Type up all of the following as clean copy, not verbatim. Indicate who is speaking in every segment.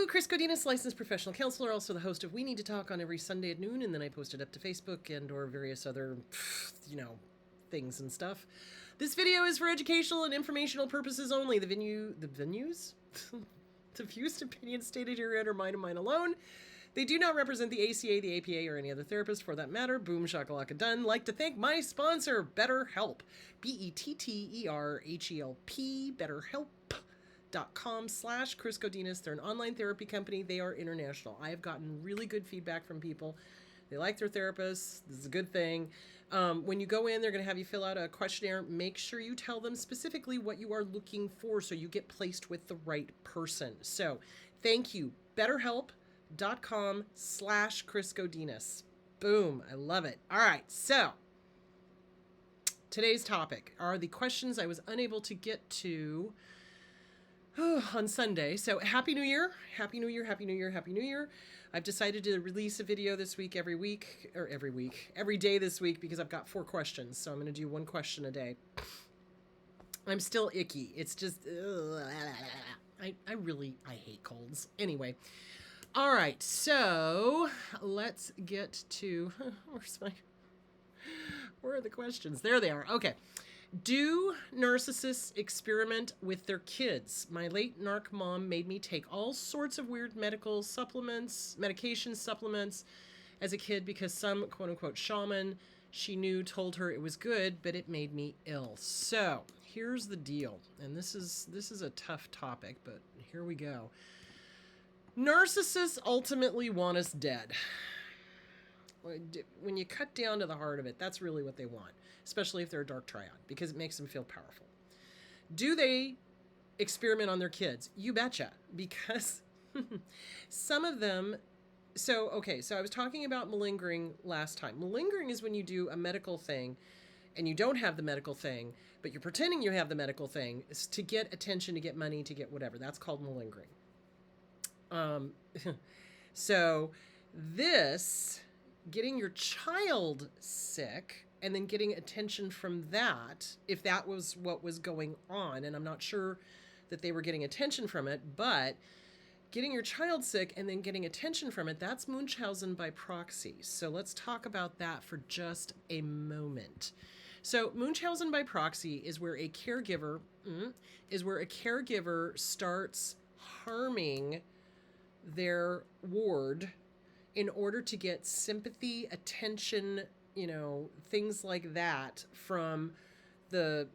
Speaker 1: Chris Godinez, licensed professional counselor, also the host of We Need to Talk on every Sunday at noon, and then I post it up to Facebook and or various other, things and stuff. This video is for educational and informational purposes only. The venues? The views and opinions stated herein are mine and mine alone. They do not represent the ACA, the APA, or any other therapist for that matter. Boom, shakalaka, done. Like to thank my sponsor, BetterHelp. BetterHelp. BetterHelp.com/Chris Godinez. They're an online therapy company. They are international. I have gotten really good feedback from people. They like their therapists. This is a good thing. When you go in, they're going to have you fill out a questionnaire. Make sure you tell them specifically what you are looking for so you get placed with the right person. So thank you. BetterHelp.com/Chris Godinez. Boom. I love it. All right. So today's topic are the questions I was unable to get to on Sunday. So happy New Year. Happy New Year. Happy New Year. Happy New Year. I've decided to release a video this week, every day this week, because I've got 4 questions. So I'm going to do 1 question a day. I'm still icky. It's just, I hate colds. Anyway. All right. So let's get to, where are the questions? There they are. Okay. Do narcissists experiment with their kids? My late narc mom made me take all sorts of weird medication supplements as a kid because some quote-unquote shaman she knew told her it was good, but it made me ill. So here's the deal, and this is a tough topic, but here we go. Narcissists ultimately want us dead. When you cut down to the heart of it, that's really what they want, especially if they're a dark triad, because it makes them feel powerful. Do they experiment on their kids? You betcha, because some of them... So I was talking about malingering last time. Malingering is when you do a medical thing and you don't have the medical thing, but you're pretending you have the medical thing to get attention, to get money, to get whatever. That's called malingering. So this... getting your child sick and then getting attention from that, if that was what was going on, and I'm not sure that they were getting attention from it, but getting your child sick and then getting attention from it, that's Munchausen by proxy. So let's talk about that for just a moment. So Munchausen by proxy is where a caregiver starts harming their ward in order to get sympathy, attention, things like that from the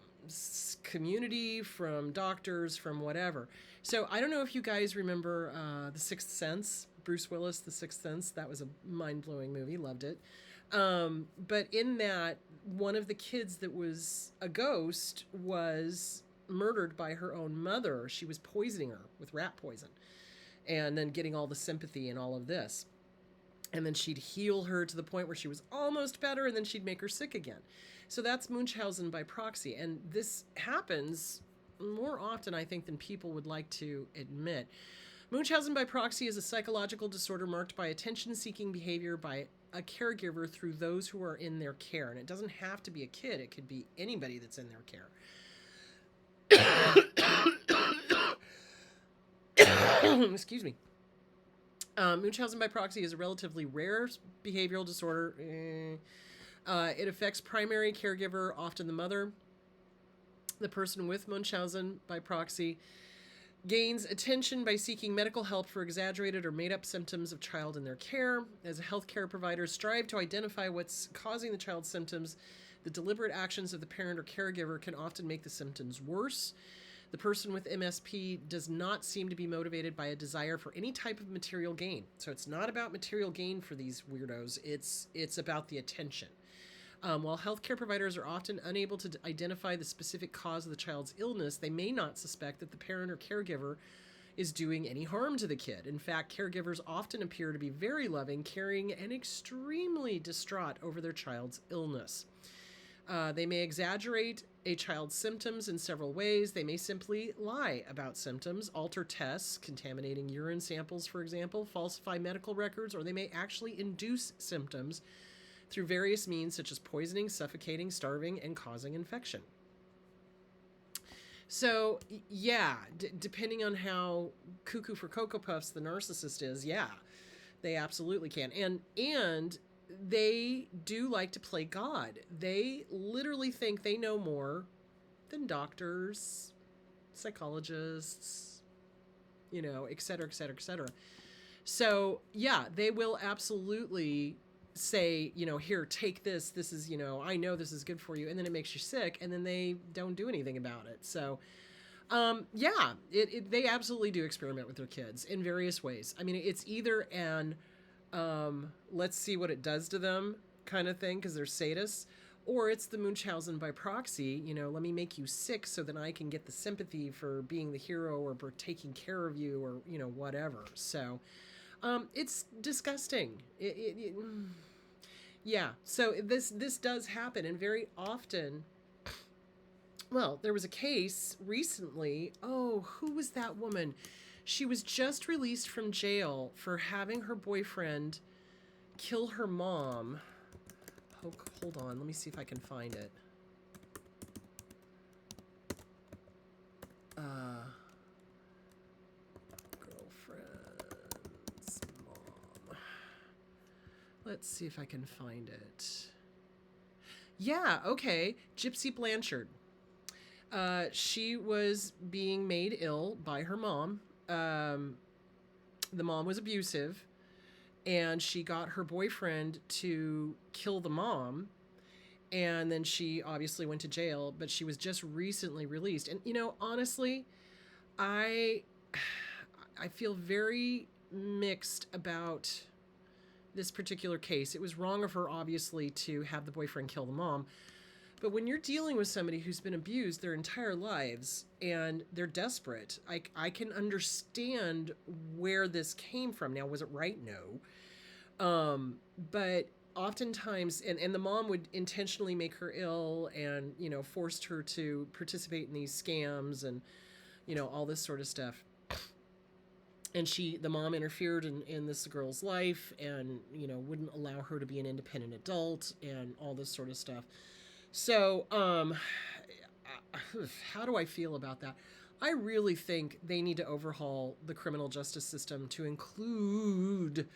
Speaker 1: community, from doctors, from whatever. So I don't know if you guys remember The Sixth Sense, Bruce Willis, The Sixth Sense. That was a mind-blowing movie. Loved it. But in that, one of the kids that was a ghost was murdered by her own mother. She was poisoning her with rat poison and then getting all the sympathy and all of this. And then she'd heal her to the point where she was almost better, and then she'd make her sick again. So that's Munchausen by proxy. And this happens more often, I think, than people would like to admit. Munchausen by proxy is a psychological disorder marked by attention-seeking behavior by a caregiver through those who are in their care. And it doesn't have to be a kid. It could be anybody that's in their care. Excuse me. Munchausen by proxy is a relatively rare behavioral disorder. It affects primary caregiver, often the mother. The person with Munchausen by proxy gains attention by seeking medical help for exaggerated or made-up symptoms of child in their care. As a healthcare provider, strive to identify what's causing the child's symptoms. The deliberate actions of the parent or caregiver can often make the symptoms worse. The person with MSP does not seem to be motivated by a desire for any type of material gain. So it's not about material gain for these weirdos. It's about the attention. While healthcare providers are often unable to identify the specific cause of the child's illness, they may not suspect that the parent or caregiver is doing any harm to the kid. In fact, caregivers often appear to be very loving, caring, and extremely distraught over their child's illness. They may exaggerate a child's symptoms in several ways. They may simply lie about symptoms, alter tests, contaminating urine samples, for example, falsify medical records, or they may actually induce symptoms through various means such as poisoning, suffocating, starving, and causing infection. So yeah, depending on how cuckoo for Cocoa Puffs the narcissist is, yeah, they absolutely can. And they do like to play God. They literally think they know more than doctors, psychologists, et cetera, et cetera, et cetera. So yeah, they will absolutely say, here, take this. This is, I know this is good for you. And then it makes you sick. And then they don't do anything about it. So yeah, they absolutely do experiment with their kids in various ways. I mean, it's either an let's see what it does to them kind of thing because they're sadists, or it's the Munchausen by proxy. Let me make you sick so that I can get the sympathy for being the hero or for taking care of you or whatever. So it's disgusting. Yeah. So this does happen, and very often. Well, there was a case recently. Oh, who was that woman? She was just released from jail for having her boyfriend kill her mom. Oh, hold on. Let me see if I can find it. Girlfriend's mom. Let's see if I can find it. Yeah, okay. Gypsy Blanchard. She was being made ill by her mom. The mom was abusive, and she got her boyfriend to kill the mom. And then she obviously went to jail, but she was just recently released. And honestly, I feel very mixed about this particular case. It was wrong of her, obviously, to have the boyfriend kill the mom. But when you're dealing with somebody who's been abused their entire lives and they're desperate, I can understand where this came from. Now, was it right? No. But oftentimes, and the mom would intentionally make her ill and, forced her to participate in these scams and, all this sort of stuff. And the mom interfered in this girl's life and, wouldn't allow her to be an independent adult and all this sort of stuff. So, how do I feel about that? I really think they need to overhaul the criminal justice system to include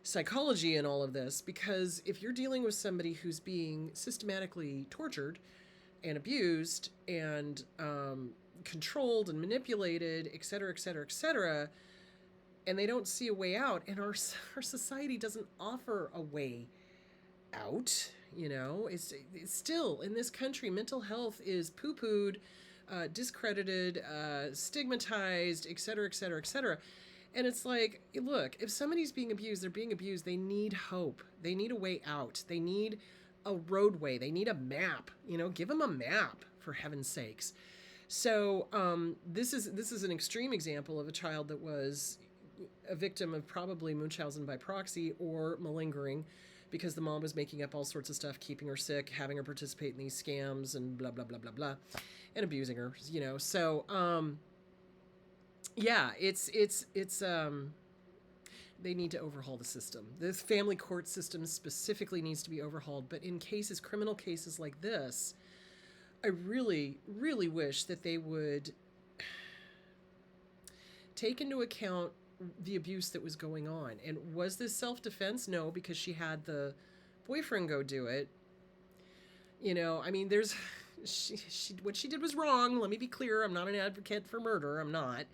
Speaker 1: psychology in all of this, because if you're dealing with somebody who's being systematically tortured and abused and controlled and manipulated, et cetera, et cetera, et cetera, and they don't see a way out, and our society doesn't offer a way out. It's still in this country, mental health is poo-pooed, discredited, stigmatized, et cetera, et cetera, et cetera. And it's like, look, if somebody's being abused, they're being abused. They need hope. They need a way out. They need a roadway. They need a map. Give them a map, for heaven's sakes. So this is an extreme example of a child that was a victim of probably Munchausen by proxy or malingering, because the mom was making up all sorts of stuff, keeping her sick, having her participate in these scams and blah, blah, blah, blah, blah, and abusing her, So, yeah, it's they need to overhaul the system. This family court system specifically needs to be overhauled. But in criminal cases like this, I really, really wish that they would take into account the abuse that was going on. And was this self-defense? No, because she had the boyfriend go do it. There's what she did was wrong. Let me be clear. I'm not an advocate for murder. I'm not.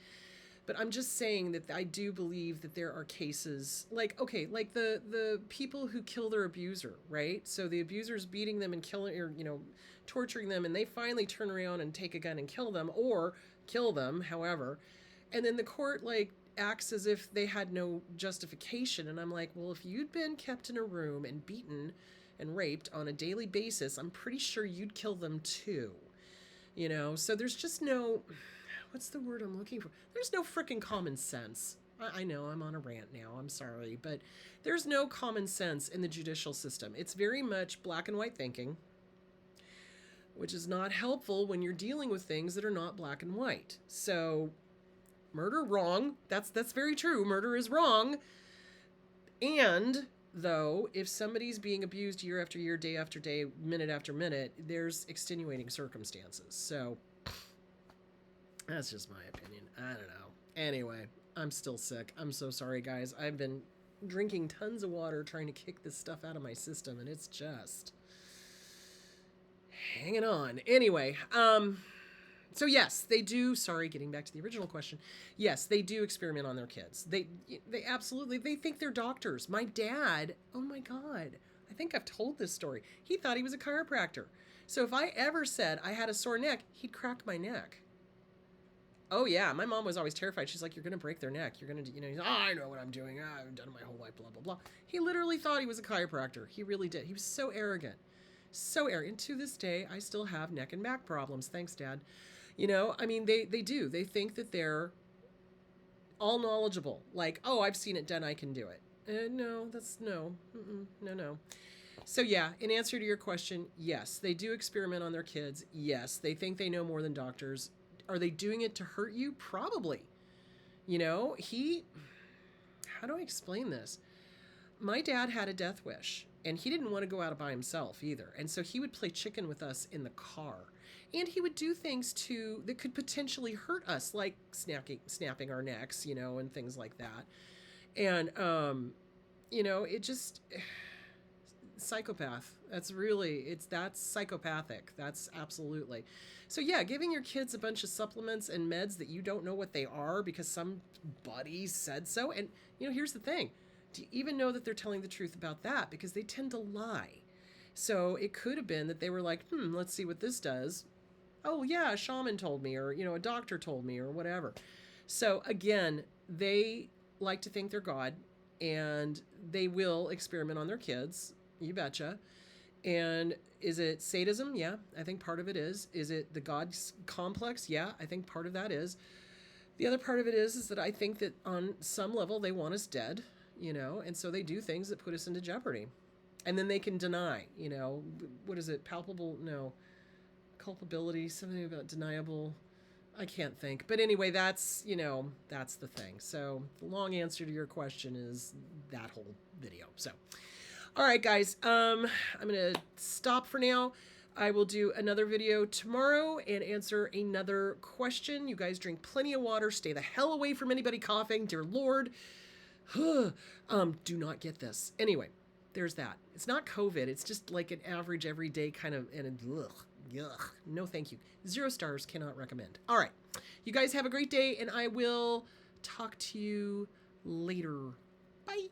Speaker 1: But I'm just saying that I do believe that there are cases like the people who kill their abuser, right? So the abuser's beating them and killing, or torturing them, and they finally turn around and take a gun and kill them, or kill them, however. And then the court acts as if they had no justification. And I'm like, well, if you'd been kept in a room and beaten and raped on a daily basis, I'm pretty sure you'd kill them too. So there's just no, what's the word I'm looking for? There's no freaking common sense. I know I'm on a rant now. I'm sorry, but there's no common sense in the judicial system. It's very much black and white thinking, which is not helpful when you're dealing with things that are not black and white. So murder, wrong. That's very true. Murder is wrong. And though, if somebody's being abused year after year, day after day, minute after minute, there's extenuating circumstances. So That's just my opinion. I don't know. Anyway, I'm still sick. I'm so sorry, guys. I've been drinking tons of water trying to kick this stuff out of my system, and it's just hanging on. Anyway, so yes, they do. Sorry, getting back to the original question. Yes, they do experiment on their kids. They absolutely, they think they're doctors. My dad, oh my God, I think I've told this story. He thought he was a chiropractor. So if I ever said I had a sore neck, he'd crack my neck. Oh yeah, my mom was always terrified. She's like, "You're gonna break their neck. You're gonna, he's, oh, I know what I'm doing. I've done it my whole life. Blah blah blah." He literally thought he was a chiropractor. He really did. He was so arrogant, so arrogant. To this day, I still have neck and back problems. Thanks, Dad. I mean, they do. They think that they're all knowledgeable. Like, oh, I've seen it done. I can do it. No, that's no, no. So yeah, in answer to your question, yes, they do experiment on their kids. Yes, they think they know more than doctors. Are they doing it to hurt you? Probably. How do I explain this? My dad had a death wish, and he didn't want to go out by himself either. And so he would play chicken with us in the car. And he would do things that could potentially hurt us, like snapping our necks, and things like that. And, it just, psychopath. That's psychopathic. That's absolutely. So yeah, giving your kids a bunch of supplements and meds that you don't know what they are because somebody said so. And, here's the thing. Do you even know that they're telling the truth about that? Because they tend to lie. So it could have been that they were like, let's see what this does. Oh yeah, a shaman told me, or, a doctor told me, or whatever. So again, they like to think they're God, and they will experiment on their kids. You betcha. And is it sadism? Yeah, I think part of it is. Is it the God complex? Yeah, I think part of that is. The other part of it is that I think that on some level they want us dead, and so they do things that put us into jeopardy. And then they can deny, what is it? Palpable? No. Culpability, something about deniable. I can't think. But anyway, that's the thing. So the long answer to your question is that whole video. So, all right, guys, I'm going to stop for now. I will do another video tomorrow and answer another question. You guys drink plenty of water. Stay the hell away from anybody coughing. Dear Lord. Do not get this. Anyway, there's that. It's not COVID. It's just like an average everyday kind of, and yuck. No, thank you. 0 stars, cannot recommend. All right. You guys have a great day, and I will talk to you later. Bye.